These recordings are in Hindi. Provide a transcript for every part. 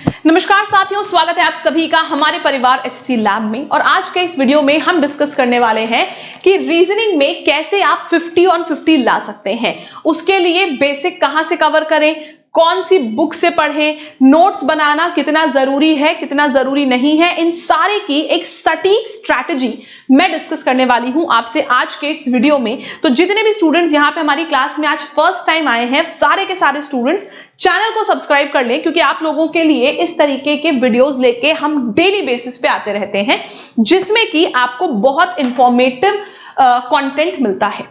नमस्कार साथियों, स्वागत है आप सभी का हमारे परिवार एसएससी लैब में। और आज के इस वीडियो में हम डिस्कस करने वाले हैं कि रीजनिंग में कैसे आप 50 ऑन 50 ला सकते हैं। उसके लिए बेसिक कहां से कवर करें, कौन सी बुक से पढ़ें, नोट्स बनाना कितना जरूरी है कितना जरूरी नहीं है, इन सारे की एक सटीक स्ट्रैटेजी मैं डिस्कस करने वाली हूं आपसे आज के इस वीडियो में। तो जितने भी स्टूडेंट्स यहां पे हमारी क्लास में आज फर्स्ट टाइम आए हैं, सारे के सारे स्टूडेंट्स चैनल को सब्सक्राइब कर लें, क्योंकि आप लोगों के लिए इस तरीके के वीडियोस लेके हम डेली बेसिस पे आते रहते हैं, जिसमें कि आपको बहुत इंफॉर्मेटिव कंटेंट मिलता है।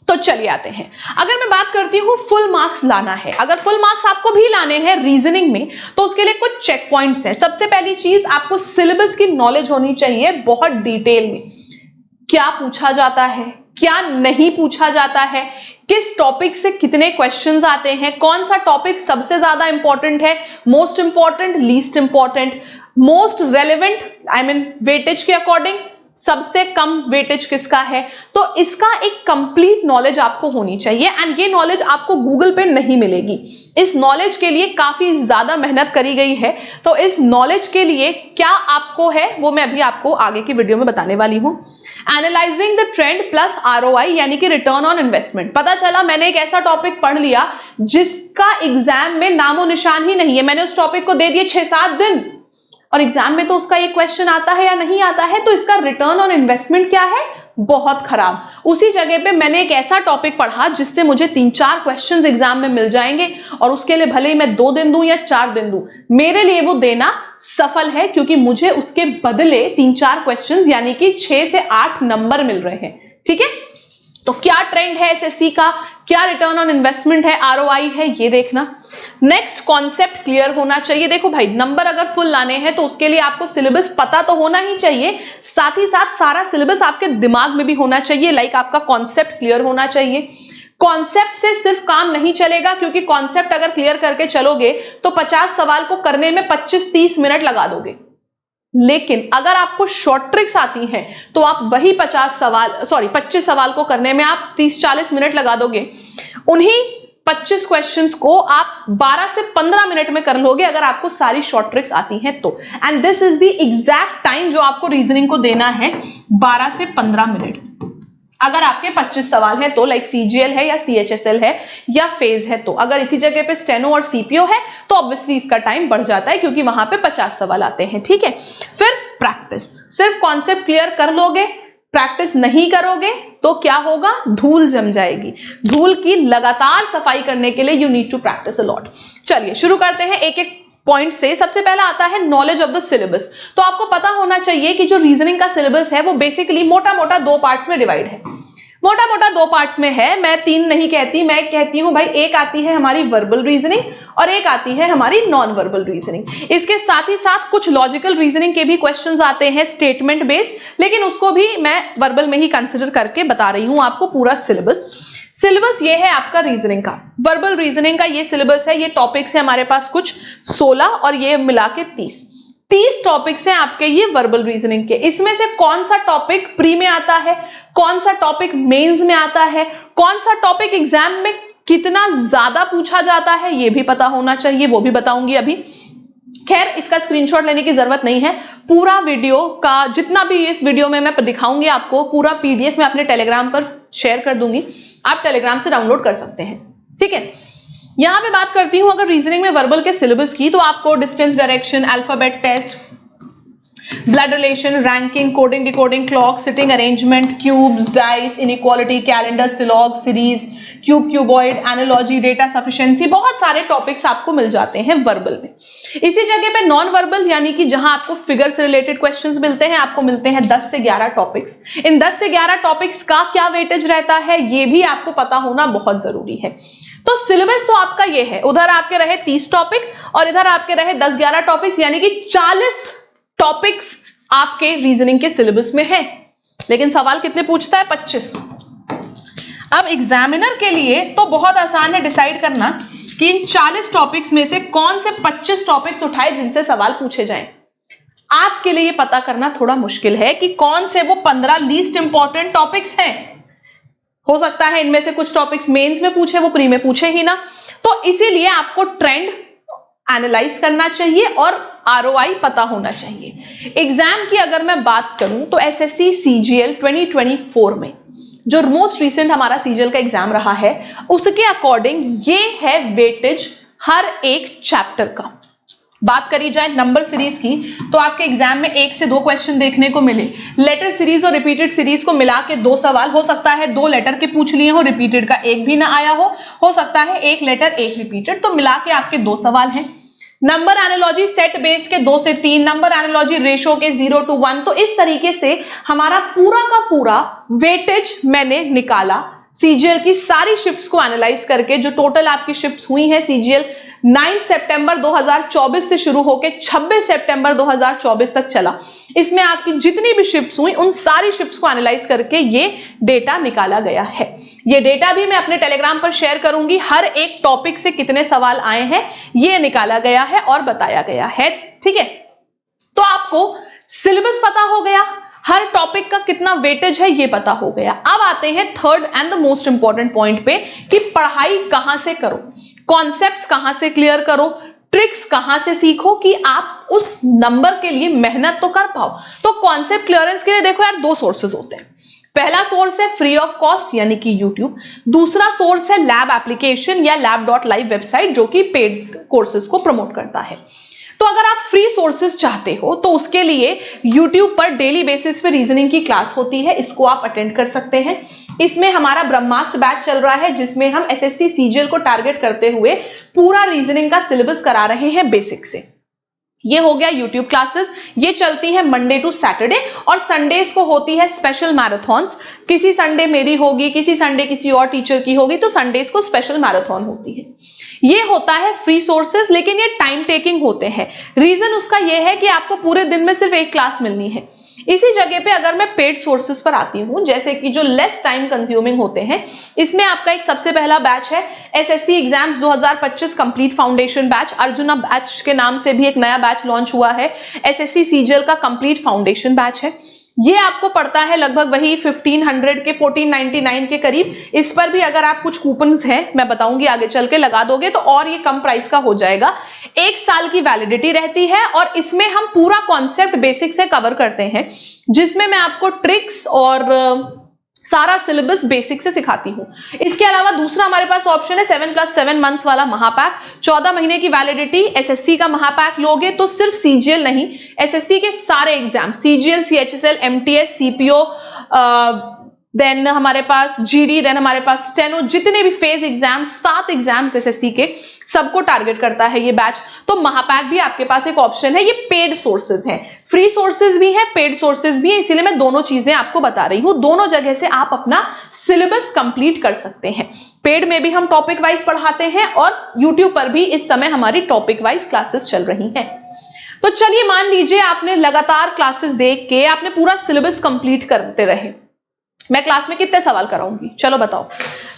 तो चलिए आते हैं। अगर मैं बात करती हूं फुल मार्क्स लाना है, अगर फुल मार्क्स आपको भी लाने हैं रीजनिंग में, तो उसके लिए कुछ चेक पॉइंट्स हैं। सबसे पहली चीज, आपको सिलेबस की नॉलेज होनी चाहिए बहुत डिटेल में। क्या पूछा जाता है, क्या नहीं पूछा जाता है, किस टॉपिक से कितने क्वेश्चंस आते हैं, कौन सा टॉपिक सबसे ज्यादा इंपॉर्टेंट है, most important, least important, most relevant I mean weightage के अकॉर्डिंग सबसे कम वेटेज किसका है। तो इसका एक कंप्लीट नॉलेज आपको होनी चाहिए, एंड ये नॉलेज आपको गूगल पे नहीं मिलेगी। इस नॉलेज के लिए काफी ज्यादा मेहनत करी गई है। तो इस नॉलेज के लिए क्या आपको है वो मैं अभी आपको आगे की वीडियो में बताने वाली हूं। Analysing the trend plus ROI यानी कि रिटर्न ऑन इन्वेस्टमेंट। पता चला मैंने एक ऐसा टॉपिक पढ़ लिया जिसका एग्जाम में नामो निशान ही नहीं है, मैंने उस टॉपिक को दे दिए 6-7 दिन और एग्जाम में तो उसका एक क्वेश्चन आता है या नहीं आता है, तो इसका रिटर्न ऑन इन्वेस्टमेंट क्या है, बहुत खराब। उसी जगह पे मैंने एक ऐसा टॉपिक पढ़ा जिससे मुझे 3-4 क्वेश्चंस एग्जाम में मिल जाएंगे, और उसके लिए भले ही मैं 2 दिन दूं या 4 दिन दूं, मेरे लिए वो देना सफल है, क्योंकि मुझे उसके बदले 3-4 क्वेश्चंस यानी कि 6 से 8 नंबर मिल रहे हैं। ठीक है, तो क्या ट्रेंड है एसएससी का, क्या रिटर्न ऑन इन्वेस्टमेंट है, आरओआई है, ये देखना। नेक्स्ट, कॉन्सेप्ट क्लियर होना चाहिए। देखो भाई, नंबर अगर फुल लाने हैं तो उसके लिए आपको सिलेबस पता तो होना ही चाहिए, साथ ही साथ सारा सिलेबस आपके दिमाग में भी होना चाहिए। लाइक आपका कॉन्सेप्ट क्लियर होना चाहिए। कॉन्सेप्ट से सिर्फ काम नहीं चलेगा, क्योंकि कॉन्सेप्ट अगर क्लियर करके चलोगे तो 50 सवाल को करने में 25-30 मिनट लगा दोगे, लेकिन अगर आपको शॉर्ट ट्रिक्स आती हैं तो आप वही 25 सवाल को करने में आप 30-40 मिनट लगा दोगे। उन्हीं 25 क्वेश्चंस को आप 12 से 15 मिनट में कर लोगे, अगर आपको सारी शॉर्ट ट्रिक्स आती हैं तो। And this is the exact time जो आपको रीजनिंग को देना है, 12 से 15 मिनट। अगर आपके 25 सवाल है तो, लाइक सीजीएल है या सीएचएसएल है या फेज है, तो अगर इसी जगह पे स्टेनो और सीपीओ है तो ऑब्वियसली इसका टाइम बढ़ जाता है, क्योंकि वहां पे 50 सवाल आते हैं। ठीक है, फिर प्रैक्टिस। सिर्फ कॉन्सेप्ट क्लियर कर लोगे, प्रैक्टिस नहीं करोगे तो क्या होगा, धूल जम जाएगी। धूल की लगातार सफाई करने के लिए you need to practice a lot. चलिए शुरू करते हैं एक एक पॉइंट से। सबसे पहला आता है नॉलेज ऑफ द सिलेबस। तो आपको पता होना चाहिए कि जो रीजनिंग का सिलेबस है वो बेसिकली मोटा मोटा 2 पार्ट्स में डिवाइड है। मोटा मोटा 2 पार्ट्स में है, मैं 3 नहीं कहती, मैं कहती हूं भाई, एक आती है हमारी वर्बल रीजनिंग और एक आती है हमारी नॉन वर्बल रीजनिंग। इसके साथ ही साथ कुछ लॉजिकल रीजनिंग के भी क्वेश्चंस आते हैं स्टेटमेंट बेस्ड, लेकिन उसको भी मैं वर्बल में ही कंसिडर करके बता रही हूं आपको पूरा सिलेबस ये है आपका रीजनिंग का। वर्बल रीजनिंग का ये सिलेबस है, ये टॉपिक्स है हमारे पास कुछ 16 और ये मिला के 30 टॉपिक्स हैं आपके ये वर्बल रीजनिंग के। इसमें से कौन सा टॉपिक प्री में आता है, कौन सा टॉपिक मेंस में आता है, कौन सा टॉपिक एग्जाम में कितना ज्यादा पूछा जाता है, ये भी पता होना चाहिए, वो भी बताऊंगी अभी। खैर, इसका स्क्रीनशॉट लेने की जरूरत नहीं है। पूरा वीडियो का जितना भी इस वीडियो में मैं दिखाऊंगी आपको, पूरा पीडीएफ में अपने टेलीग्राम पर शेयर कर दूंगी, आप टेलीग्राम से डाउनलोड कर सकते हैं। ठीक है, यहां पे बात करती हूं अगर रीजनिंग में वर्बल के सिलेबस की, तो आपको distance direction, alphabet test, blood relation, ranking, coding decoding, clock, sitting arrangement, cubes, dice, inequality, calendar, syllogism, series, cube, cuboid, analogy, data sufficiency, बहुत सारे टॉपिक्स आपको मिल जाते हैं वर्बल में। इसी जगह पे नॉन वर्बल यानी कि जहां आपको फिगर से रिलेटेड क्वेश्चंस मिलते हैं, आपको मिलते हैं 10 से 11 टॉपिक्स। इन 10 से 11 टॉपिक्स का क्या वेटेज रहता है, ये भी आपको पता होना बहुत जरूरी है। तो सिलेबस तो आपका ये है, उधर आपके रहे 30 टॉपिक और इधर आपके रहे 10-11 टॉपिक्स, यानी कि 40 टॉपिक्स आपके रीजनिंग के सिलेबस में है। लेकिन सवाल कितने पूछता है, 25। अब एग्जामिनर के लिए तो बहुत आसान है डिसाइड करना कि इन 40 टॉपिक्स में से कौन से 25 टॉपिक्स उठाए जिनसे सवाल पूछे जाएं। आपके लिए पता करना थोड़ा मुश्किल है कि कौन से वो 15 लीस्ट इंपॉर्टेंट टॉपिक्स हैं। हो सकता है इनमें से कुछ टॉपिक्स मेंस में पूछे, वो प्री में पूछे ही ना। तो इसीलिए आपको ट्रेंड एनालाइज करना चाहिए और आरओआई पता होना चाहिए। एग्जाम की अगर मैं बात करूं तो एसएससी सीजीएल 2024 में जो मोस्ट रिसेंट हमारा सीजीएल का एग्जाम रहा है, उसके अकॉर्डिंग ये है वेटेज हर एक चैप्टर का। बात करी जाए नंबर सीरीज की तो आपके एग्जाम में 1 से 2 क्वेश्चन देखने को मिले। लेटर सीरीज और रिपीटेड सीरीज को मिला के 2 सवाल, हो सकता है 2 लेटर के पूछ लिए हो, रिपीटेड का एक भी ना आया हो सकता है 1 लेटर 1 रिपीटेड, तो मिला के आपके 2 सवाल हैं। नंबर एनालॉजी सेट बेस्ड के 2 से 3, नंबर एनालॉजी रेशो के 0 to 1। तो इस तरीके से हमारा पूरा का पूरा वेटेज मैंने निकाला सीजीएल की सारी शिफ्ट्स को एनालाइज करके। जो टोटल आपकी शिफ्ट्स हुई हैं सीजीएल 9 सितंबर 2024 से शुरू होकर 26 सितंबर 2024 तक चला, इसमें आपकी जितनी भी शिफ्ट्स हुई उन सारी शिफ्ट्स को एनालाइज करके ये डेटा निकाला गया है। ये डेटा भी मैं अपने टेलीग्राम पर शेयर करूंगी। हर एक टॉपिक से कितने सवाल आए हैं ये निकाला गया है और बताया गया है। ठीक है, तो आपको सिलेबस पता हो गया, हर टॉपिक का कितना वेटेज है ये पता हो गया। अब आते हैं third and the most important point पे कि पढ़ाई कहां से करो, कॉन्सेप्ट्स कहां से क्लियर करो, ट्रिक्स कहां से सीखो कि आप उस नंबर के लिए मेहनत तो कर पाओ। तो कॉन्सेप्ट क्लियरेंस के लिए देखो यार 2 सोर्सेज होते हैं। पहला सोर्स है फ्री ऑफ कॉस्ट यानी कि यूट्यूब, दूसरा सोर्स है लैब एप्लीकेशन या lab.live वेबसाइट जो कि पेड कोर्सेज को प्रमोट करता है। तो अगर आप फ्री सोर्सेज चाहते हो तो उसके लिए YouTube पर डेली बेसिस पे रीजनिंग की क्लास होती है, इसको आप अटेंड कर सकते हैं। इसमें हमारा ब्रह्मास्त्र बैच चल रहा है जिसमें हम एसएससी सीजीएल को टारगेट करते हुए पूरा रीजनिंग का सिलेबस करा रहे हैं बेसिक से। ये हो गया YouTube क्लासेस, ये चलती है मंडे टू सैटरडे और संडेज को होती है स्पेशल मैराथन्स। किसी संडे मेरी होगी, किसी संडे किसी और टीचर की होगी, तो संडेज को स्पेशल मैराथन होती है। ये होता है फ्री सोर्सेज, लेकिन ये टाइम टेकिंग होते हैं। रीजन उसका ये है कि आपको पूरे दिन में सिर्फ 1 क्लास मिलनी है। इसी जगह पे अगर मैं पेड सोर्सेज पर आती हूं, जैसे कि जो लेस टाइम कंज्यूमिंग होते हैं, इसमें आपका एक सबसे पहला बैच है SSC exams 2025 complete foundation batch. Arjuna batch के नाम से भी एक नया बैच लॉन्च हुआ है, एसएससी सीजीएल का कंप्लीट फाउंडेशन बैच है। ये आपको पड़ता है लगभग वही 1500 के 1499 के करीब। इस पर भी अगर आप कुछ कूपन्स हैं मैं बताऊंगी आगे चल के लगा दोगे तो और ये कम प्राइस का हो जाएगा। 1 साल की वैलिडिटी रहती है और इसमें हम पूरा कॉन्सेप्ट बेसिक से कवर करते हैं, जिसमें मैं आपको ट्रिक्स और सारा सिलेबस बेसिक से सिखाती हूं। इसके अलावा दूसरा हमारे पास ऑप्शन है 7+7 मंथ्स वाला महापैक। 14 महीने की वैलिडिटी। एसएससी का महापैक लोगे तो सिर्फ सीजीएल नहीं, एसएससी के सारे exam CGL, CHSL, MTS, CPO, then हमारे पास जीडी, देन हमारे पास स्टेनो, जितने भी फेज एग्जाम 7 एग्जाम्स एसएससी के, सबको टारगेट करता है ये बैच। तो महापैक भी आपके पास एक ऑप्शन है। ये पेड सोर्सेज हैं, फ्री सोर्सेज भी है, पेड सोर्सेज भी है, इसीलिए मैं दोनों चीजें आपको बता रही हूं। दोनों जगह से आप अपना सिलेबस कंप्लीट कर सकते हैं। पेड में भी हम टॉपिक वाइज पढ़ाते हैं और यूट्यूब पर भी इस समय हमारी टॉपिक वाइज क्लासेस चल रही हैं। तो चलिए मान लीजिए आपने लगातार क्लासेस देख के आपने पूरा सिलेबस कंप्लीट करते रहे। मैं क्लास में कितने सवाल कराऊंगी, चलो बताओ।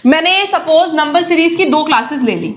मैंने सपोज नंबर सीरीज की 2 क्लासेस ले ली,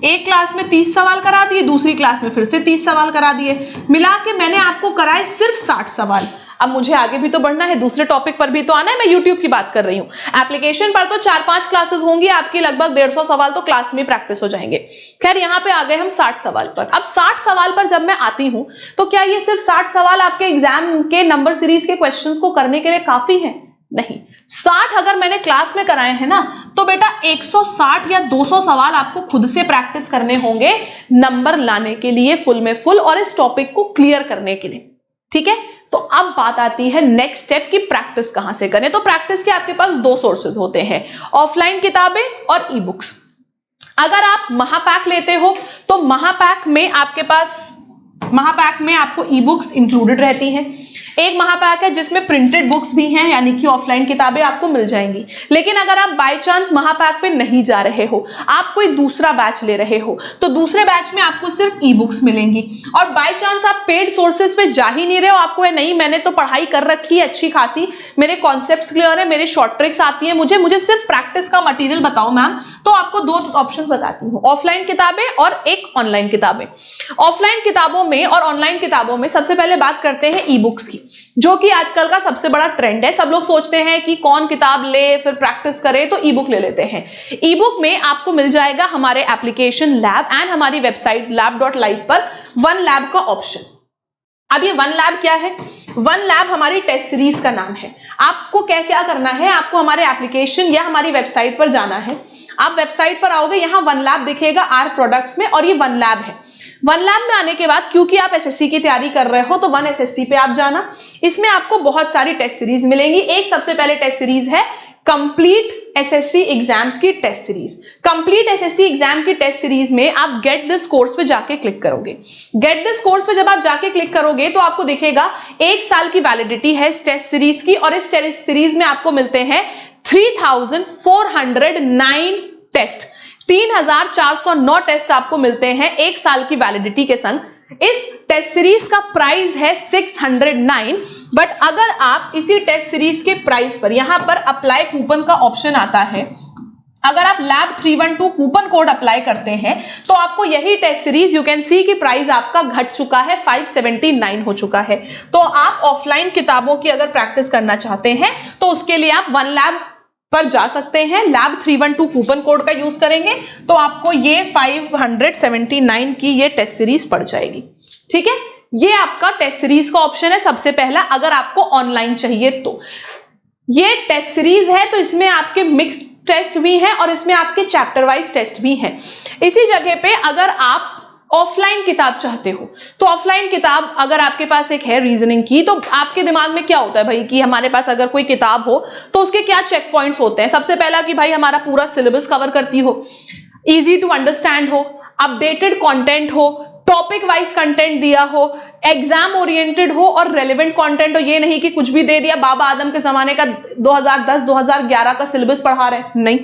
एक क्लास में 30 सवाल करा दिए, दूसरी क्लास में फिर से 30 सवाल करा दिए, मिला के मैंने आपको कराए सिर्फ 60 सवाल। अब मुझे आगे भी तो बढ़ना है, दूसरे टॉपिक पर भी तो आना है। मैं यूट्यूब की बात कर रही हूँ। एप्लीकेशन पर तो 4-5 क्लासेस होंगी आपकी, लगभग 150 सवाल तो क्लास में प्रैक्टिस हो जाएंगे। खैर यहाँ पे आ गए हम 60 सवाल पर। अब 60 सवाल पर जब मैं आती हूँ तो क्या ये सिर्फ 60 सवाल आपके एग्जाम के नंबर सीरीज के क्वेश्चंस को करने के लिए काफी है? नहीं। 60 अगर मैंने क्लास में कराए हैं ना, तो बेटा 160 या 200 सवाल आपको खुद से प्रैक्टिस करने होंगे नंबर लाने के लिए फुल में फुल, और इस टॉपिक को क्लियर करने के लिए। ठीक है, तो अब बात आती है नेक्स्ट स्टेप की प्रैक्टिस कहां से करें। तो प्रैक्टिस के आपके पास 2 सोर्सेज होते हैं, ऑफलाइन किताबें और ई बुक्स। अगर आप महापैक लेते हो तो महापैक में आपको ई बुक्स इंक्लूडेड रहती हैं। एक महापैक है जिसमें प्रिंटेड बुक्स भी हैं, यानी कि ऑफलाइन किताबें आपको मिल जाएंगी। लेकिन अगर आप बाय चांस महापैक पे नहीं जा रहे हो, आप कोई दूसरा बैच ले रहे हो, तो दूसरे बैच में आपको सिर्फ ई बुक्स मिलेंगी। और बाय चांस आप पेड सोर्सेज पे जा ही नहीं रहे हो, आपको है नहीं मैंने तो पढ़ाई कर रखी है अच्छी खासी, मेरे कॉन्सेप्ट्स क्लियर है, मेरे शॉर्ट ट्रिक्स आती है, मुझे सिर्फ प्रैक्टिस का मटीरियल बताओ मैम, तो आपको 2 ऑप्शंस बताती हूँ, ऑफलाइन किताबें और एक ऑनलाइन किताबें। ऑफलाइन किताबों में और ऑनलाइन किताबों में सबसे पहले बात करते हैं ई बुक्स की। जो कि आजकल का सबसे बड़ा ट्रेंड है। सब लोग सोचते हैं कि कौन किताब ले फिर प्रैक्टिस करे, तो ई बुक ले लेते हैं। ई बुक में आपको मिल जाएगा हमारे एप्लीकेशन लैब एंड हमारी वेबसाइट lab.live पर वन लैब का ऑप्शन। अब ये वन लैब क्या है? वन लैब हमारी टेस्ट सीरीज का नाम है। आपको क्या क्या करना है, आपको हमारे एप्लीकेशन या हमारी वेबसाइट पर जाना है। आप वेबसाइट पर आओगे, यहां वन लैब दिखेगा आर प्रोडक्ट्स में, और ये वन लैब है। वन लैब में आने के बाद क्योंकि आप एसएससी की तैयारी कर रहे हो तो वन एसएससी पे आप जाना। इसमें आपको बहुत सारी टेस्ट सीरीज मिलेंगी। एक सबसे पहले टेस्ट सीरीज है कंप्लीट एसएससी एग्जाम्स की test series. Complete SSC exam की टेस्ट सीरीज में आप गेट दिस कोर्स पे जाके क्लिक करोगे। गेट दिस कोर्स पे जब आप जाके क्लिक करोगे तो आपको दिखेगा 1 साल की वैलिडिटी है इस टेस्ट सीरीज की, और इस टेस्ट सीरीज में आपको मिलते हैं 3409 टेस्ट। 3409 टेस्ट आपको मिलते हैं 1 साल की वैलिडिटी के संग। इस टेस्ट सीरीज का प्राइस है 609। बट अगर आप इसी टेस्ट सीरीज के प्राइस पर यहां पर अप्लाई कूपन का ऑप्शन आता है, अगर आप लैब 312 कूपन कोड अप्लाई करते हैं तो आपको यही test series you can see कि प्राइस आपका घट चुका है, 579 हो चुका है। तो आप ऑफलाइन किताबों की अगर प्रैक्टिस करना चाहते हैं तो उसके लिए आप वन लैब पर जा सकते हैं। लैब 312 कूपन कोड का यूज करेंगे तो आपको ये 579 की ये टेस्ट सीरीज पड़ जाएगी। ठीक है, ये आपका टेस्ट सीरीज का ऑप्शन है सबसे पहला, अगर आपको ऑनलाइन चाहिए तो। ये टेस्ट सीरीज है तो इसमें आपके मिक्स टेस्ट भी हैं और इसमें आपके चैप्टर वाइज टेस्ट भी हैं। इसी जगह पे अगर आप ऑफलाइन किताब चाहते हो तो ऑफलाइन किताब अगर आपके पास एक है रीजनिंग की, तो आपके दिमाग में क्या होता है भाई कि हमारे पास अगर कोई किताब हो तो उसके क्या चेक पॉइंट्स होते हैं। सबसे पहला कि भाई हमारा पूरा सिलेबस कवर करती हो, इजी टू अंडरस्टैंड हो, अपडेटेड कंटेंट हो, टॉपिक वाइज कंटेंट दिया हो, एग्जाम ओरिएंटेड हो और रेलेवेंट कंटेंट हो। ये नहीं कि कुछ भी दे दिया, बाबा आदम के जमाने का 2010-2011 का सिलेबस पढ़ा रहे, नहीं।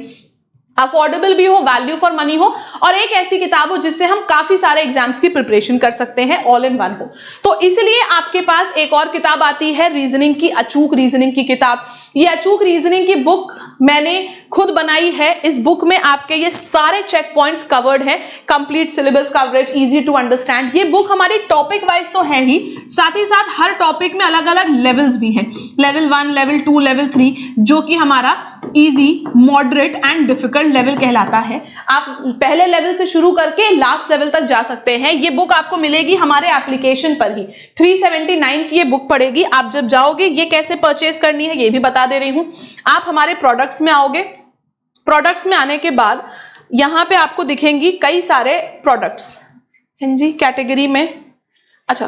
अफोर्डेबल भी हो, वैल्यू फॉर मनी हो, और एक ऐसी किताब हो जिससे हम काफी सारे एग्जाम्स की प्रिपरेशन कर सकते हैं, ऑल इन वन हो। तो इसलिए आपके पास एक और किताब आती है रीजनिंग की, अचूक रीजनिंग की किताब। ये अचूक रीजनिंग की बुक मैंने खुद बनाई है। इस बुक में आपके ये सारे चेक पॉइंट्स कवर्ड है, complete syllabus coverage, easy to understand. ये बुक हमारी टॉपिक वाइज तो है ही, साथ ही साथ हर टॉपिक में अलग अलग लेवल्स भी हैं, लेवल 1, लेवल 2, लेवल 3, जो कि हमारा easy, moderate and difficult level कहलाता है। आप पहले लेवल से शुरू करके लास्ट लेवल तक जा सकते हैं। ये बुक आपको मिलेगी हमारे एप्लीकेशन पर ही। 379 की ये बुक पड़ेगी। आप जब जाओगे, ये कैसे परचेज करनी है ये भी बता दे रही हूं। आप हमारे प्रोडक्ट्स में आओगे, प्रोडक्ट्स में आने के बाद यहां पे आपको दिखेंगी कई सारे प्रोडक्ट्स हैं जी, कैटेगरी में। अच्छा,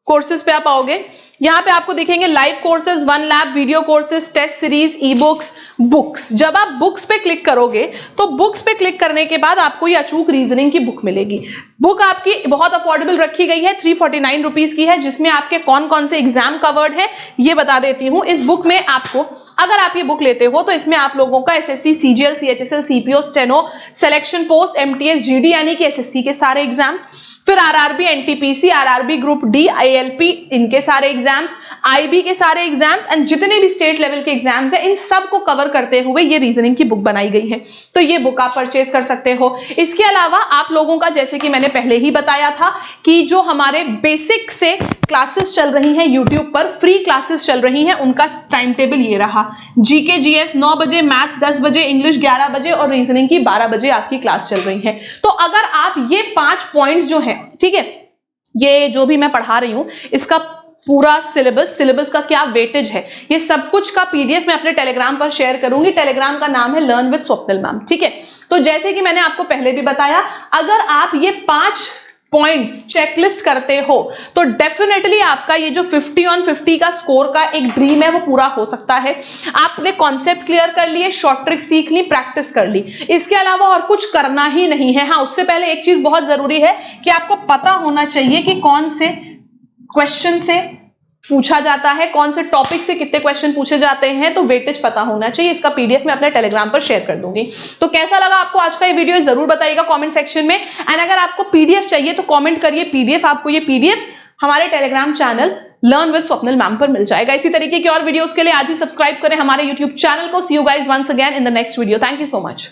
कोर्सेज पे आप आओगे, यहां पे आपको दिखेंगे live courses, one lab, video courses, test series, e books, books. जब आप बुक्स पे क्लिक करोगे तो बुक्स पे क्लिक करने के बाद आपको ये अचूक रीजनिंग की बुक मिलेगी। बुक आपकी बहुत अफोर्डेबल रखी गई है, 349 रुपीज की है, जिसमें आपके कौन कौन से एग्जाम कवर्ड है ये बता देती हूं। इस बुक में आपको, अगर आप ये बुक लेते हो तो इसमें आप लोगों का SSC, CGL, CHSL, CPO, steno, selection post, MTS, GD यानी कि एसएससी के सारे एग्जाम्स, फिर RRB, NTPC, RRB group D, ILP, इनके सारे एग्जाम्स, आईबी के सारे एग्जाम्स एंड जितने भी स्टेट लेवल के एग्जाम्स हैं, इन सब को कवर करते हुए ये रीजनिंग की बुक बनाई गई है। तो ये बुक आप परचेज कर सकते हो। इसके अलावा आप लोगों का, जैसे कि मैंने पहले ही बताया था कि जो हमारे बेसिक से क्लासेस चल रही हैं यूट्यूब पर, फ्री क्लासेस चल रही हैं, उनका टाइम टेबल ये रहा। जीके जीएस 9 बजे, मैथ्स 10 बजे, इंग्लिश 11 बजे और रीजनिंग की 12 बजे आपकी क्लास चल रही है। तो अगर आप ये 5 पॉइंट्स जो है, ठीक है, ये जो भी मैं पढ़ा रही हूं इसका पूरा सिलेबस का क्या वेटेज है, ये सब कुछ का पीडीएफ मैं अपने टेलीग्राम पर शेयर करूंगी। टेलीग्राम का नाम है लर्न विद स्वप्निल मैम। ठीक है, तो जैसे कि मैंने आपको पहले भी बताया, अगर आप ये 5 पॉइंट्स चेकलिस्ट करते हो तो डेफिनेटली आपका ये जो 50 on 50 का स्कोर का एक ड्रीम है वो पूरा हो सकता है। आपने कॉन्सेप्ट क्लियर कर लिए, शॉर्ट ट्रिक सीख ली, प्रैक्टिस कर ली, इसके अलावा और कुछ करना ही नहीं है। हाँ, उससे पहले एक चीज बहुत जरूरी है कि आपको पता होना चाहिए कि कौन से क्वेश्चन से पूछा जाता है, कौन से टॉपिक से कितने क्वेश्चन पूछे जाते हैं, तो वेटेज पता होना चाहिए। इसका पीडीएफ मैं अपने टेलीग्राम पर शेयर कर दूंगी। तो कैसा लगा आपको आज का ये वीडियो जरूर बताइएगा कमेंट सेक्शन में। एंड अगर आपको पीडीएफ चाहिए तो कमेंट करिए पीडीएफ। आपको ये पीडीएफ हमारे Telegram channel learn with Swapnil ma'am पर मिल जाएगा। इसी तरीके की और वीडियोस के लिए आज ही सब्सक्राइब करें हमारे यूट्यूब चैनल को। See you guys once again in the next video. Thank you so much.